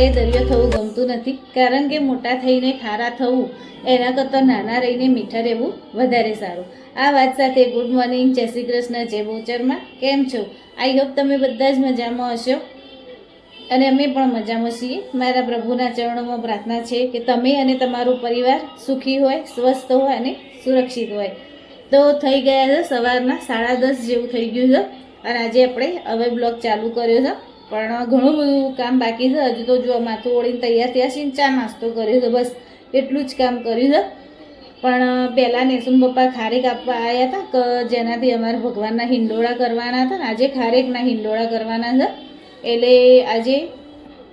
એ દરિયો થવું ગમતું નથી, કારણ કે મોટા થઈને ખારા થવું એના કરતાં નાના રહીને મીઠા રહેવું વધારે સારું. આ વાત સાથે ગુડ મોર્નિંગ, જય શ્રી કૃષ્ણ, જય બહુચરમાં. કેમ છો? આઈ હોપ તમે બધા જ મજામાં હશો અને અમે પણ મજામાં છીએ. મારા પ્રભુના ચરણોમાં પ્રાર્થના છે કે તમે અને તમારો પરિવાર સુખી હોય, સ્વસ્થ હોય અને સુરક્ષિત હોય. તો થઈ ગયા છે સવારના 10:30 જેવું થઈ ગયું છે અને આજે આપણે હવે બ્લોગ ચાલુ કર્યો છે, પણ ઘણું બધું કામ બાકી છે. હજુ તો જો માથું ઓળીને તૈયાર થયા છીએ, ચા નાસ્તો કર્યો છે, બસ એટલું જ કામ કર્યું છે. પણ પહેલાં નેસુન પપ્પા ખારેક આપવા આવ્યા હતા કે જેનાથી અમારે ભગવાનના હિંડોળા કરવાના હતા ને આજે ખારેકના હિંડોળા કરવાના છે. એટલે આજે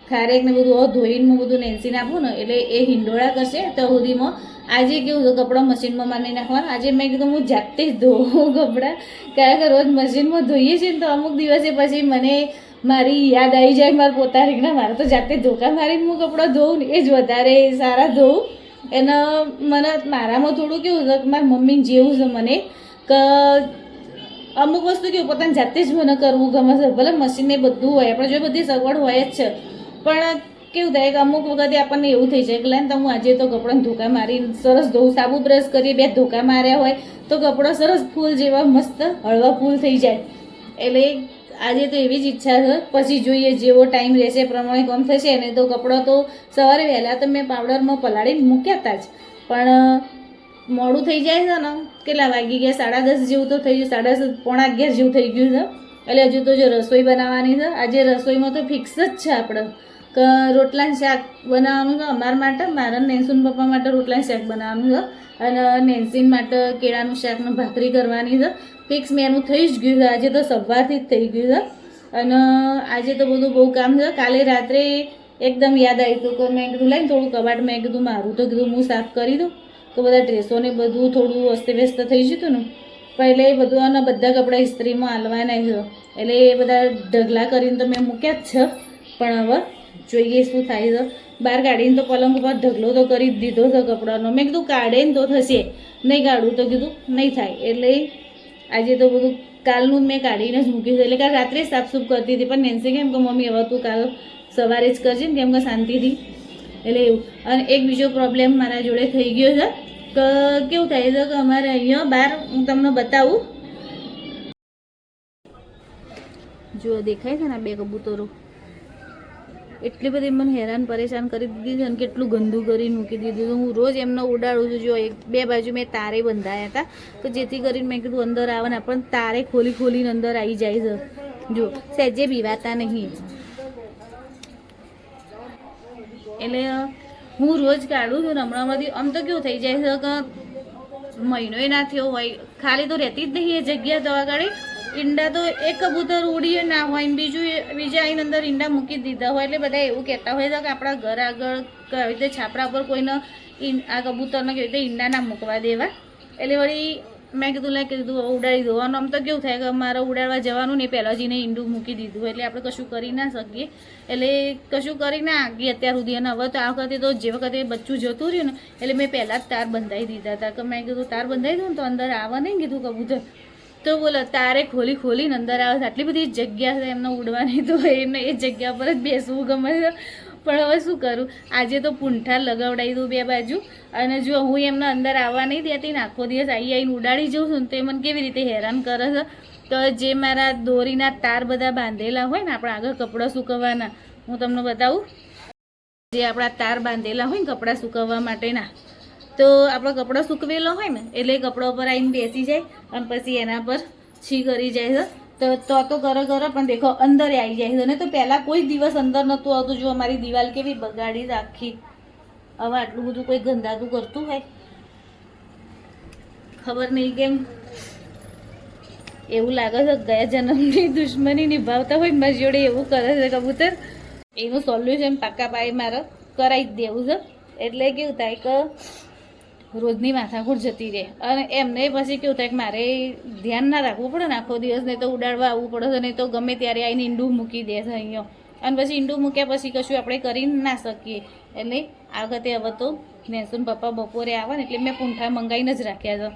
ખારેકને બધું ધોઈને બધું નેન્સીને આપું ને એટલે એ હિંડોળા કરશે. તો સુધીમાં આજે કેવું છે, કપડાં મશીનમાં મારી નાખવાના. આજે મેં કીધું હું જાતે જ ધોઉં કપડાં, કારણ કે રોજ મશીનમાં ધોઈએ છીએ ને તો અમુક દિવસે પછી મને મારી યાદ આવી જાય મારા પોતાની, મારે તો જાતે ધોકા મારીને હું કપડાં ધોઉં ને એ જ વધારે સારા ધોઉં. એને મને મારામાં થોડું કેવું છે કે મારી મમ્મી જેવું છે મને, કે અમુક વસ્તુ કેવું પોતાને જાતે જ મને કરવું ગમે છે. ભલે મશીનને બધું હોય, આપણે જો બધી સગવડ હોય જ છે, પણ કેવું થાય કે અમુક વખતે આપણને એવું થઈ જાય કે લાઈને તો હું આજે તો કપડાં ધોકા મારી સરસ ધોઉં, સાબુ બ્રશ કરી 2 ધોકા માર્યા હોય તો કપડાં સરસ ફૂલ જેવા મસ્ત હળવા ફૂલ થઈ જાય. એટલે આજે તો એવી જ ઈચ્છા છે, પછી જોઈએ જેવો ટાઈમ રહેશે પ્રમાણે કોમ થશે ને. તો કપડાં તો સવારે વહેલા તો મેં પાવડરમાં પલાળીને મૂક્યા હતા જ, પણ મોડું થઈ જાય છે ને. કેટલા વાગી ગયા? 10:30 જેવું તો થઈ ગયું, 10:30 જેવું થઈ ગયું છે. એટલે હજુ તો જો રસોઈ બનાવવાની છે. આજે રસોઈમાં તો ફિક્સ જ છે આપણે કે રોટલાનું શાક બનાવવાનું છે અમારા માટે, મારા નેન્સુન પપ્પા માટે રોટલાનું શાક બનાવવાનું છે અને નેન્સીન માટે કેળાનું શાકનું ભાખરી કરવાની છે. ફિક્સ મેનું થઈ જ ગયું છે, આજે તો સવારથી જ થઈ ગયું છે. અને આજે તો બધું બહુ કામ છે. કાલે રાત્રે એકદમ યાદ આવ્યું હતું કે મેં કીધું લાઈને થોડું કબાટ, મેં કીધું મારું તો કીધું હું સાફ કરી દઉં, તો બધા ડ્રેસોને બધું થોડું અસ્તવ્યસ્ત થઈ ગયું હતું ને. પહેલે એ બધું અને બધા કપડાં ઇસ્ત્રીમાં હાલવાના છે, એટલે એ બધા ઢગલા કરીને તો મેં મૂક્યા જ છે. પણ હવે જોઈએ શું થાય છે. બહાર કાઢીને તો પલંગ ઉપર ઢગલો તો કરી જ દીધો છે કપડાનો. મેં કીધું કાઢે ને તો થશે, નહીં કાઢું તો કીધું નહીં થાય. એટલે આજે તો બધું કાલનું જ મેં કાઢીને જ મૂક્યું છે. એટલે કાલ રાત્રે સાફસૂફ કરતી હતી, પણ નેન્સી કેમ કે મમ્મી હવે તું કાલ સવારે જ કરજે ને, કેમ કે શાંતિથી. એટલે એવું. અને એક બીજો પ્રોબ્લેમ મારા જોડે થઈ ગયો છે કે કેવું થાય છે કે અમારે અહીંયા બહાર હું તમને બતાવું, જો દેખાય છે ને 2 કબૂતરો, એટલી બધી મને હેરાન પરેશાન કરી દીધી છે અને કેટલું ગંદુ કરીને મૂકી દીધું છે. હું રોજ એમને ઉડાડું છું. જો 2 બાજુ મેં તારે બંધાયા હતા તો જેથી કરીને મેં કીધું અંદર આવે ને, પણ તારે ખોલીને અંદર આવી જાય છે. જો સહેજે બીવાતા નહીં. એટલે હું રોજ કાઢું છું ને હમણાંમાંથી. આમ તો કેવું થઈ જાય છે કે મહિનોય ના થયો હોય, ખાલી તો રહેતી જ નહીં એ જગ્યા. તો આગળ ઈંડા તો એક કબૂતર ઉડીએ ના હોય ને બીજા આવીને અંદર ઈંડા મૂકી દીધા હોય. એટલે બધા એવું કહેતા હોય છે કે આપણા ઘર આગળ કેવી રીતે છાપરા પર કોઈને આ કબૂતરને કેવી રીતે ઈંડા ના મૂકવા દેવા. એટલે વળી મેં કીધું ઉડાડી દો. આમ તો કેવું થાય કે મારે ઉડાડવા જવાનું ને પહેલાં જઈને ઈંડું મૂકી દીધું, એટલે આપણે કશું કરી ના શકીએ. એટલે કશું કરી ના આગી અત્યાર સુધી. અને હવે તો આ વખતે તો જે વખતે બચ્ચું જતું રહ્યું ને એટલે મેં પહેલાં જ તાર બંધાવી દીધા હતા કે મેં કીધું તાર બંધાવી દઉં ને તો અંદર આવે નહીં કીધું કબૂતર. તો બોલો તારે ખોલીને અંદર આવે. આટલી બધી જગ્યા છે એમને ઉડવાની, તો એમને એ જગ્યા પર જ બેસવું ગમે છે. પણ હવે શું કરું, આજે તો પૂંઠા લગાવડાવી દઉં 2 બાજુ. અને જો હું એમને અંદર આવવા નહીં દેતી ને આખો દિવસ આવીને ઉડાડી જાઉં છું ને તો એ મને કેવી રીતે હેરાન કરે છે. તો જે મારા દોરીના તાર બધા બાંધેલા હોય ને આપણા આગળ કપડાં સૂકવવાના, હું તમને બતાવું. જે આપણા તાર બાંધેલા હોય ને કપડાં સૂકવવા માટેના, તો આપણો કપડો સૂકવેલો હોય ને એટલે કપડા ઉપર આવીને બેસી જાય અને પછી એના પર છી કરી જાય છે. તો કરો પણ દેખો અંદર આવી જાય છે. ને તો પહેલાં કોઈ દિવસ અંદર નહોતું આવતું. જો અમારી દિવાલ કેવી બગાડી રાખી. હવે આટલું બધું કોઈ ગંદાતું કરતું હોય ખબર નહીં કેમ એવું લાગે છે ગયા જન્મની દુશ્મની નિભાવતા હોય મારી જોડે એવું કરે છે કબૂતર. એનું સોલ્યુશન પાકા પાયે મારે કરાવી જ દેવું છે. એટલે કેવું થાય કે રોજની માથાકૂટ જતી રહે. અને એમને પછી કેવું થાય કે મારે ધ્યાન ના રાખવું પડે ને આખો દિવસ, નહીં તો ઉડાડવા આવવું પડે છે, નહીં તો ગમે ત્યારે આવીને ઈંડું મૂકી દે છે અહીંયા. અને પછી ઈંડું મૂક્યા પછી કશું આપણે કરી ના શકીએ. એટલે આ વખતે હવે તો નેન્સુન પપ્પા બપોરે આવે ને એટલે મેં પૂંઠા મંગાવીને જ રાખ્યા છે.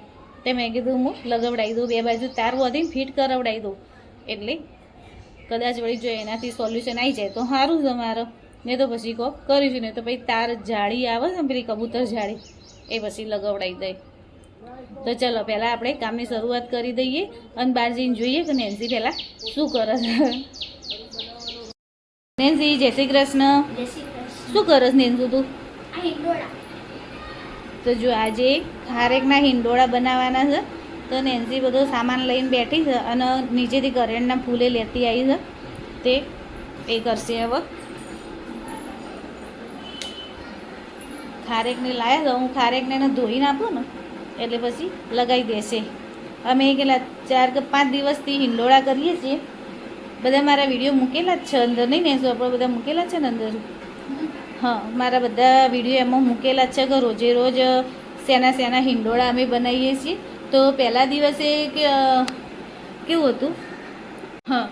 તે મેં કીધું હું લગાવડાવી દઉં 2 બાજુ તાર વધીને ફિટ કરાવડાવી દઉં. એટલે કદાચ વળી જો એનાથી સોલ્યુશન આવી જાય તો સારું છે મારે. ને તો પછી કોક કરીશું, ને તો પછી તાર જાળી આવે છે ને પેલી કબૂતર જાળી એ પછી લગાવડાવી દઈ. તો ચલો પહેલાં આપણે કામની શરૂઆત કરી દઈએ અને બહાર જઈને જોઈએ કે નેન્સી પહેલાં શું કરે છે. નેન્સી જય શ્રી કૃષ્ણ. શું કરસ નેન્સુ તું? તો જો આજે ખારેકના હિંડોળા બનાવવાના છે. તો નેન્સી બધો સામાન લઈને બેઠી છે અને નીચેથી કરેણના ફૂલે લેતી આવી છે. તે એ કરશે હવે. ખારેકને લાવ્યા તો હું ખારેકને એને ધોઈ નાખું ને એટલે પછી લગાવી દેશે. અમે કેટલા 4 કે 5 દિવસથી હિંડોળા કરીએ છીએ. બધા મારા વિડીયો મૂકેલા જ છે અંદર, નહીં ને શું આપણે બધા મૂકેલા છે ને અંદર? હા, મારા બધા વિડીયો એમાં મૂકેલા જ છે કે રોજે રોજ શેના હિંડોળા અમે બનાવીએ છીએ. તો પહેલા દિવસે કેવું હતું? હા,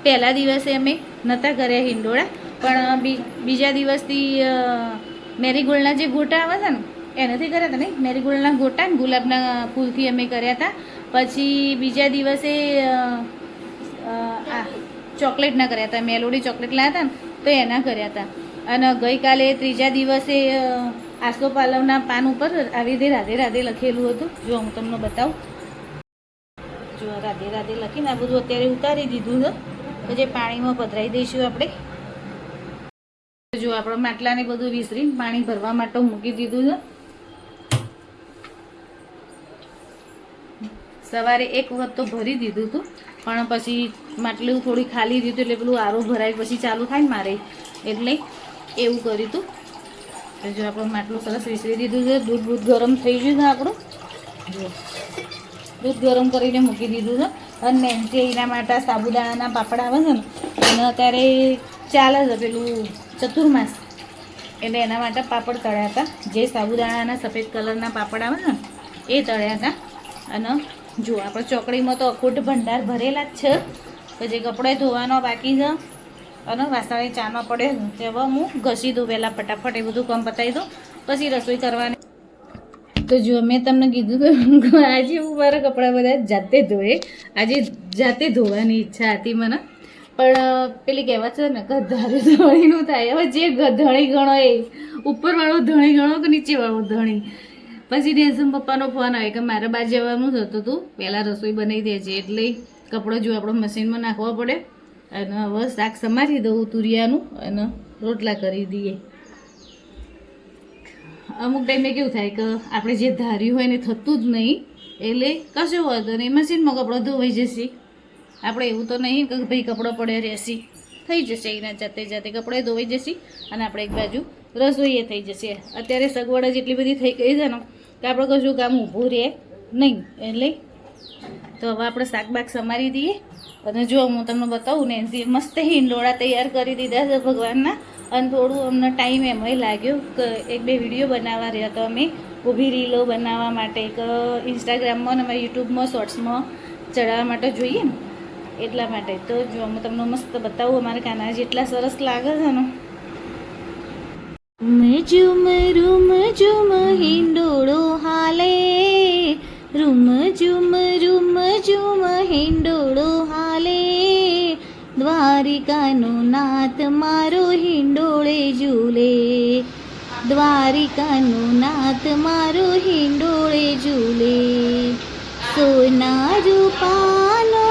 પહેલા દિવસે અમે નહોતા કર્યા હિંડોળા, પણ બીજા દિવસથી મેરીગોલ્ડના જે ગોટા આવે છે ને એનાથી કર્યા હતા. નહીં, મેરીગોલ્ડના ગોટા ને ગુલાબના ફૂલથી અમે કર્યા હતા. પછી બીજા દિવસે ચોકલેટના કર્યા હતા, મેલોડી ચોકલેટ લાવ્યા હતા ને તો એના કર્યા હતા. અને ગઈકાલે ત્રીજા દિવસે આસોપાલવના પાન ઉપર આવી રીતે રાધે રાધે લખેલું હતું. જો હું તમને બતાવું. જો રાધે રાધે લખીને આ બધું અત્યારે ઉતારી દીધું છે. પછી પાણીમાં પધરાવી દઈશું આપણે. જો આપણે માટલાને બધું વિસરીને પાણી ભરવા માટે મૂકી દીધું છે. સવારે એક વખત તો ભરી દીધું હતું, પણ પછી માટલું થોડી ખાલી દીધું એટલે પેલું આરો ભરાય પછી ચાલુ થાય ને મારે, એટલે એવું કર્યું હતું. જો આપણું માટલું સરસ વિસરી દીધું છે. દૂધ ગરમ થઈ ગયું છે આપણું. જો દૂધ ગરમ કરીને મૂકી દીધું છે. અને નેન્સી એના માટે સાબુદાણાના પાપડ આવે છે ને એને અત્યારે ચાલે છે પેલું ચતુર્માસ, એટલે એના માટે પાપડ તળ્યા હતા. જે સાબુદાણાના સફેદ કલરના પાપડ આવે ને એ તળ્યા હતા. અને જો આપણે ચોકડીમાં તો અખૂટ ભંડાર ભરેલા જ છે. પછી કપડાં ધોવાનો બાકી છે અને વાસણે ચાનો પડે છે. હવે હું ઘસી દઉં પહેલાં ફટાફટ, એ બધું કામ પતાવી દઉં પછી રસોઈ કરવાની. તો જો મેં તમને કીધું કે આજે હું મારા કપડાં બધા જાતે ધોએ. આજે જાતે ધોવાની ઈચ્છા હતી મને, પણ પેલી કહેવત છે ને કે ધારે ધણીનું થાય. હવે જે ધણી ગણો એ ઉપરવાળો ધણી ગણો કે નીચેવાળો ધણી. પછી રેઝમ પપ્પાનો ફોન આવે કે મારે બહાર જવાનું જ હતું, તું પહેલાં રસોઈ બનાવી દેજે. એટલે કપડો જો આપણો મશીનમાં નાખવા પડે. અને હવે શાક સમારી દઉં તુરિયાનું અને રોટલા કરી દઈએ. અમુક ટાઈમે કેવું થાય કે આપણે જે ધાર્યું હોય ને થતું જ નહીં, એટલે કશો વાંધો નહીં, મશીનમાં કપડો ધોવાઈ જશે. આપણે એવું તો નહીં કે ભાઈ કપડો પડે રહેશે, થઈ જશે. એના જાતે કપડે ધોવાઈ જશે અને આપણે એક બાજુ રસોઈએ થઈ જશે. અત્યારે સગવડ જ એટલી બધી થઈ ગઈ છે ને કે આપણે કશું કામ ઊભું રહે નહીં. એટલે તો હવે આપણે શાકબાક સમારી દઈએ. અને જો હું તમને બતાવું ને, મસ્ત હિંડોળા તૈયાર કરી દીધા છે ભગવાનના. અને થોડું અમને ટાઈમ એમાંય લાગ્યો કે 1-2 વિડીયો બનાવવા રહ્યા તો અમે ઊભી રીલો બનાવવા માટે, કે ઇન્સ્ટાગ્રામમાં અને યુટ્યુબમાં શોર્ટ્સમાં ચડાવવા માટે જોઈએ ને એટલા માટે. તો જો હું તમને મસ્ત બતાવું, અમારા કાના જેટલા સરસ લાગે છે ને. રૂમ ઝુમ હિંડોળો હાલે, રૂમ ઝુમ હિંડોળો હાલે, દ્વારિકાનો નાથ મારો હિંડોળે ઝૂલે, દ્વારિકાનો નાથ મારો હિંડોળે ઝૂલે. સોના રૂપાનો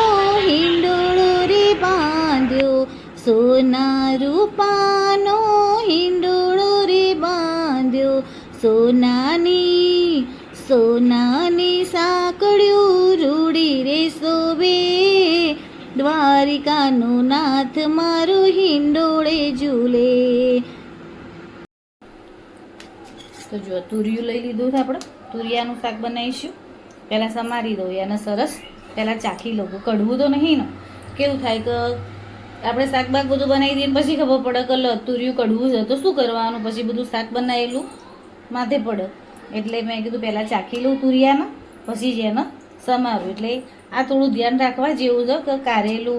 હિંડોળો રે બાંધ્યો, સોના રૂપાનો હિંડોળો રે બાંધ્યો, સોનાની સાંકળ્યું રૂડી રે શોભે, દ્વારિકાનો નાથ મારો હિંડોળે ઝૂલે. તો જો તુરિયું લઈ લીધું છે આપણે. તુરિયાનું શાક બનાવીશું. પહેલાં સમારી દઉં અને સરસ પહેલાં ચાખી લઉં. કડવું તો નહીં ને? કેવું થાય કે આપણે શાકબાક બધું બનાવી દઈએ પછી ખબર પડે કે તુરિયું કડવું છે તો શું કરવાનું, પછી બધું શાક બનાવેલું માથે પડે. એટલે મેં કીધું પહેલાં ચાખી લઉં તુરિયાને, પછી જ એને સમારું. એટલે આ થોડું ધ્યાન રાખવા જેવું છે કે કારેલું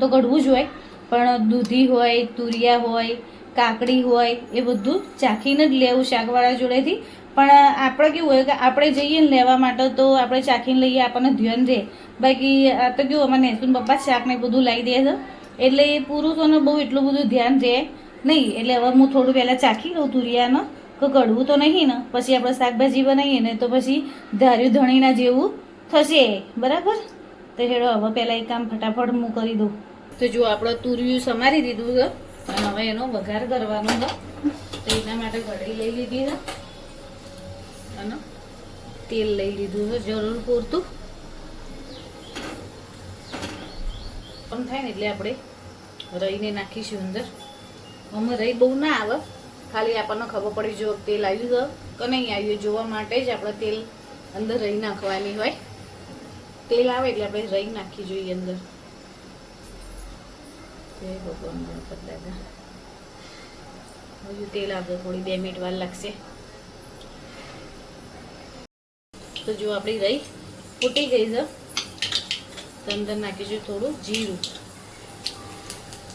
તો કડવું જ હોય, પણ દૂધી હોય, તુરિયા હોય, કાકડી હોય, એ બધું ચાખીને જ લેવું શાકવાળા જોડેથી. પણ આપણે કેવું હોય કે આપણે જઈએ ને લેવા માટે તો આપણે ચાખીને લઈએ, આપણને ધ્યાન રહે. બાકી આ તો કેવું અમારે નેસુન પપ્પા શાક ને બધું લાવી દે છે, એટલે એ પુરુષોને બહુ એટલું બધું ધ્યાન રહે નહીં. એટલે હવે હું થોડું પહેલાં ચાખી લઉં તુરિયાનો કે કડવું તો નહીં ને, પછી આપણે શાકભાજી બનાવીએ ને તો પછી ધાર્યું ધણીના જેવું થશે. બરાબર? તો હેડો હવે પહેલાં એક કામ ફટાફટ હું કરી દઉં. તો જો આપણે તુરિયું સમારી દીધું છે અને હવે એનો વઘાર કરવાનો છે. તો એના માટે કઢાઈ લઈ લીધી છે અને તેલ લઈ લીધું છે જરૂર પૂરતું. પણ થાય ને એટલે આપણે રઈને નાખીશું અંદર. આમાં રહી બહુ ના આવે, ખાલી આપણને ખબર પડી જો તેલ આવ્યું છે કે નહીં આવ્યું જોવા માટે જ આપણે તેલ અંદર રહી નાખવાની હોય. તેલ આવે એટલે આપણે રહી નાખી જોઈએ અંદર. હજુ તેલ આવે થોડી 2 મિનિટ વાર લાગશે. તો જો આપણી રહી ફૂટી ગઈ છે તો અંદર નાખીશું થોડું જીરું.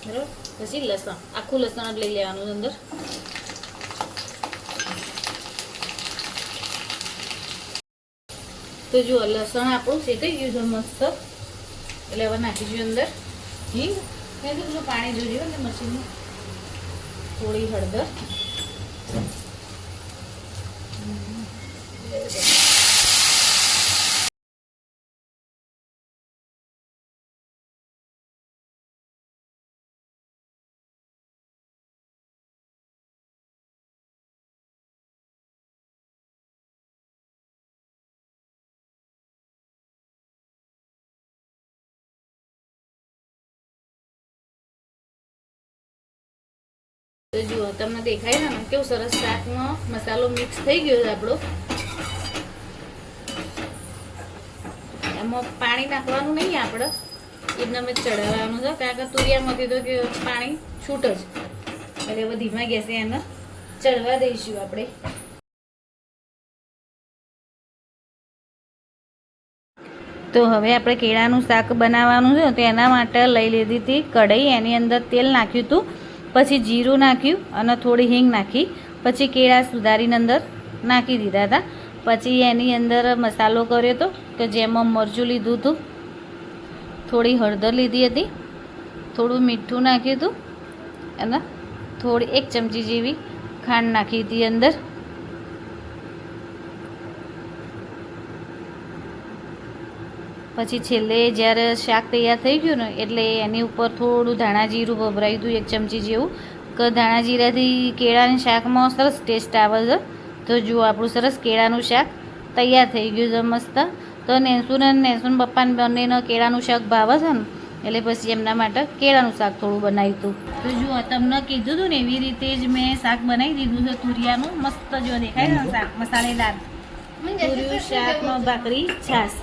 બરાબર? પછી લસણ, આખું લસણ જ લઈ લેવાનું અંદર. તો જો લસણ આપણું શેકાઈ ગયું છે મસ્ત. એટલે હવે નાખીશું અંદર હિંગ. પેલું પાણી જોજો ને મશીનનું. થોડી હળદર, તો જુઓ તમને દેખાય ને કેવું સરસ શાકનો મસાલો મિક્સ થઈ ગયો છે આપણો. એમાં પાણી નાખવાનું નહીં આપણે, એકદમ જ ચડાવવાનું છે કારણ કે તુરિયામાંથી તો કે પાણી છૂટ જ. એટલે હવે ધીમા ગેસે એને ચડવા દઈશું આપણે. તો હવે આપણે કેળાનું શાક બનાવવાનું છે તો એના માટે લઈ લીધી હતી કઢાઈ. એની અંદર તેલ નાખ્યું હતું, પછી જીરું નાખ્યું અને થોડી હિંગ નાખી, પછી કેળા સુધારીને અંદર નાખી દીધા હતા. પછી એની અંદર મસાલો કર્યો હતો કે જેમાં મરચું લીધું હતું, થોડી હળદર લીધી હતી, થોડું મીઠું નાખ્યું હતું અને થોડી 1 ચમચી જેવી ખાંડ નાખી હતી અંદર. પછી છેલ્લે જ્યારે શાક તૈયાર થઈ ગયું ને એટલે એની ઉપર થોડું ધાણા જીરું ભભરાયું હતું 1 ચમચી જેવું, કે ધાણા જીરાથી કેળાની શાકમાં સરસ ટેસ્ટ આવે છે. તો જુઓ આપણું સરસ કેળાનું શાક તૈયાર થઈ ગયું છે મસ્ત. તો નેન્સુન પપ્પાને બંનેને કેળાનું શાક ભાવે છે ને એટલે પછી એમના માટે કેળાનું શાક થોડું બનાવ્યું હતું. તો જુઓ તમને કીધું હતું ને એવી રીતે જ મેં શાક બનાવી દીધું છે તુરિયાનું. મસ્ત જો દેખાય ને શાક મસાલેદાર તુરિયું શાકમાં ભાખરી છાશ.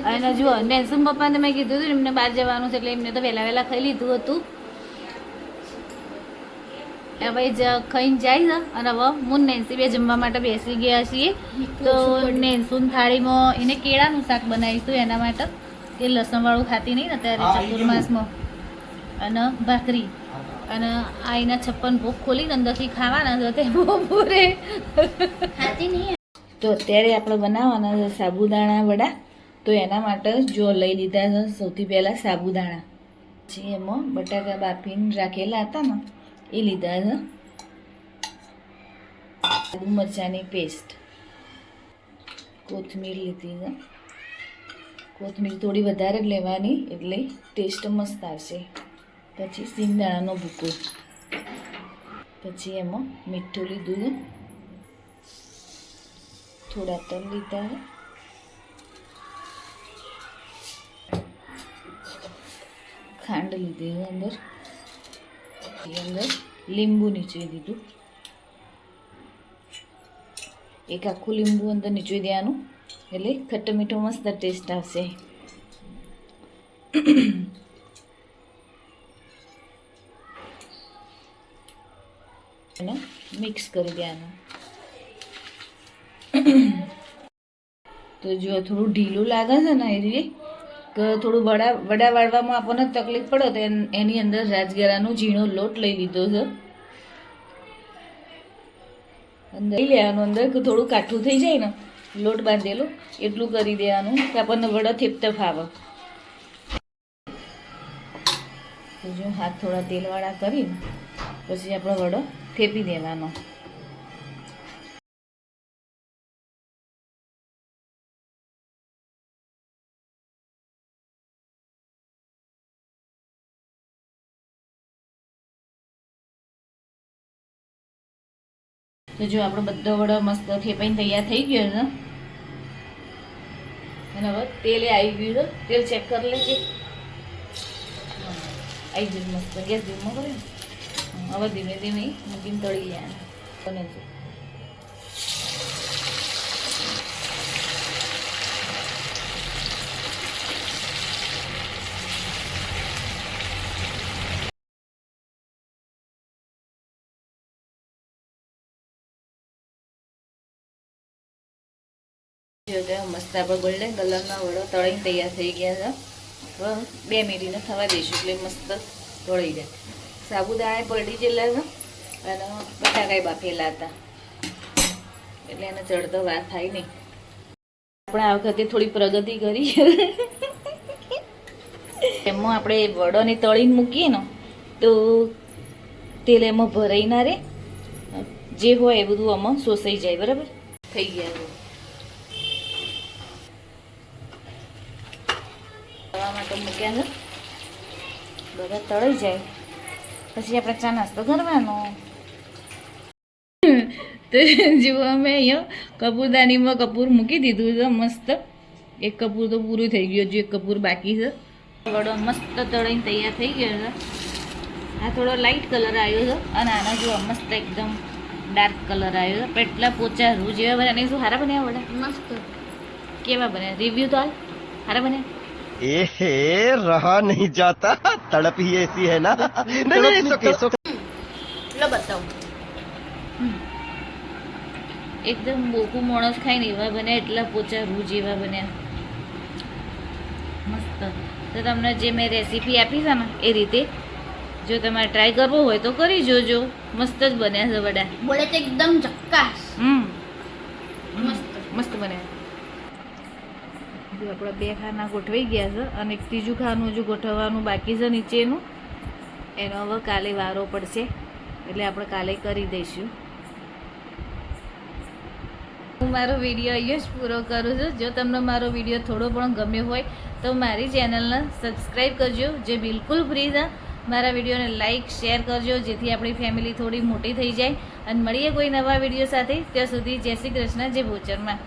અને જુઓ નેન્સુન પપ્પાને મેં કીધું હતું એમને બહાર જવાનું છે એટલે એમને તો વહેલા ખાઈ લીધું હતું. હવે ખાઈને જાય છે અને હવે હું નેન્સી બે જમવા માટે બેસી ગયા છીએ. તો નેન્સુન થાળીમાં એને કેળાનું શાક બનાવ્યું હતું એના માટે, કે લસણવાળું ખાતી નહીં ને અત્યારે ચતુર્માસમાં, અને ભાખરી અને આ એના 56 ભોગ ખોલીને અંદરથી ખાવાના છે તે બપોરે ખાતી નહીં. તો અત્યારે આપણે બનાવવાના છે સાબુદાણા વડા. તો એના માટે જો લઈ લીધા છે સૌથી પહેલાં સાબુદાણા. પછી એમાં બટાકા બાફીને રાખેલા હતા ને એ લીધા છે. આદુ મરચાંની પેસ્ટ, કોથમીર લીધી છે. કોથમીર થોડી વધારે જ લેવાની એટલે ટેસ્ટ મસ્ત આવશે. પછી સિંગદાણાનો ભૂકો, પછી એમાં મીઠું લીધું છે, થોડા તલ લીધા છે, ખાંડ લીધી છે અંદર, લીંબુ નીચોઈ દીધું, 1 આખું લીંબુ અંદર નીચોઈ દેવાનું એટલે ખટ્ટો મીઠો મસ્ત ટેસ્ટ આવશે. અને મિક્સ કરી દેવાનું. તો જો થોડું ઢીલું લાગે છે ને એ રીતે કે થોડું વડા વાળવામાં આપણને તકલીફ પડે તો એની અંદર રાજગરાનો ઝીણો લોટ લઈ લીધો છે અંદર લઈ લેવાનું. અંદર કે થોડું કાઠું થઈ જાય ને લોટ બાંધેલો એટલું કરી દેવાનું કે આપણને વડા થેપતા ફાવે. તો જો હાથ થોડા તેલવાળા કરી પછી આપણો વડો થેપી દેવાનો. તો જો આપણો બધો વડો મસ્ત થેપાઈને તૈયાર થઈ ગયો છે. અને હવે તેલે આવી ગયું છે. તેલ ચેક કરી લેજે. આવી ગયું મસ્ત. ગેસ ધીમો કર્યો. હવે ધીમે ધીમે મૂકીને તળી જાય બને છે. મસ્ત આપણે ગોલ્ડન કલરના વડો તળીને તૈયાર થઈ ગયા છે. હવે 2 મિનિટને થવા દઈશું એટલે મસ્ત તળી જાય. સાબુદાણા પલટી જેલા છે અને બટાકા બાફેલા હતા એટલે એને ચડતો વાર થાય નહીં. આપણે આ વખતે થોડી પ્રગતિ કરી. એમાં આપણે વડોને તળીને મૂકીએ ને તો તેલ એમાં ભરાઈ ના રહે. જે હોય એ બધું આમાં શોષાઈ જાય. બરાબર થઈ ગયા. તવા માટે મૂક્યા છે. બધા તળાઈ જાય પછી આપણે ચા નાસ્તો કરવાનો. તો જુઓ અમે અહીંયા કપૂરદાનીમાં કપૂર મૂકી દીધું છે મસ્ત. એક કપૂર તો પૂરું થઈ ગયું, હજુ એક કપૂર બાકી છે. વડો મસ્ત તળીને તૈયાર થઈ ગયો છે. આ થોડો લાઇટ કલર આવ્યો છે અને આના જુઓ મસ્ત એકદમ ડાર્ક કલર આવ્યો છે. એટલા પોચા રૂ જેવા બન્યા. નહીં શું સારા બન્યા વડા? મસ્ત. કેવા બન્યા? રિવ્યુ તો હાલ. સારા બન્યા? रहा नहीं जाता, तड़प ही ऐसी है ना. લો બતાવો. એકદમ બોકું માણસ ખાય ને એવા બન્યા. એટલા પોચા રૂ જેવા બન્યા મસ્ત. તો તમને જે મેં રેસીપી આપી છે ને એ રીતે જો તમારે ટ્રાય કરવો હોય તો કરી જોજો. મસ્ત જ બન્યા છે વડા. બોલે તો એકદમ ઝક્કાસ. મસ્ત મસ્ત બન્યા. આપણા 2 ખાના ગોઠવાઈ ગયા છે અને એક ત્રીજું ખાનું હજુ ગોઠવવાનું બાકી છે નીચેનું. એનો હવે કાલે વારો પડશે એટલે આપણે કાલે કરી દઈશું. હું મારો વિડીયો અહીંયા જ પૂરો કરું છું. જો તમને મારો વિડીયો થોડો પણ ગમ્યો હોય તો મારી ચેનલને સબસ્ક્રાઈબ કરજો, જે બિલકુલ ફ્રી છે. મારા વિડીયોને લાઇક શેર કરજો જેથી આપણી ફેમિલી થોડી મોટી થઈ જાય. અને મળીએ કોઈ નવા વિડીયો સાથે. ત્યાં સુધી જય શ્રી કૃષ્ણ, જય ભોચરમાં.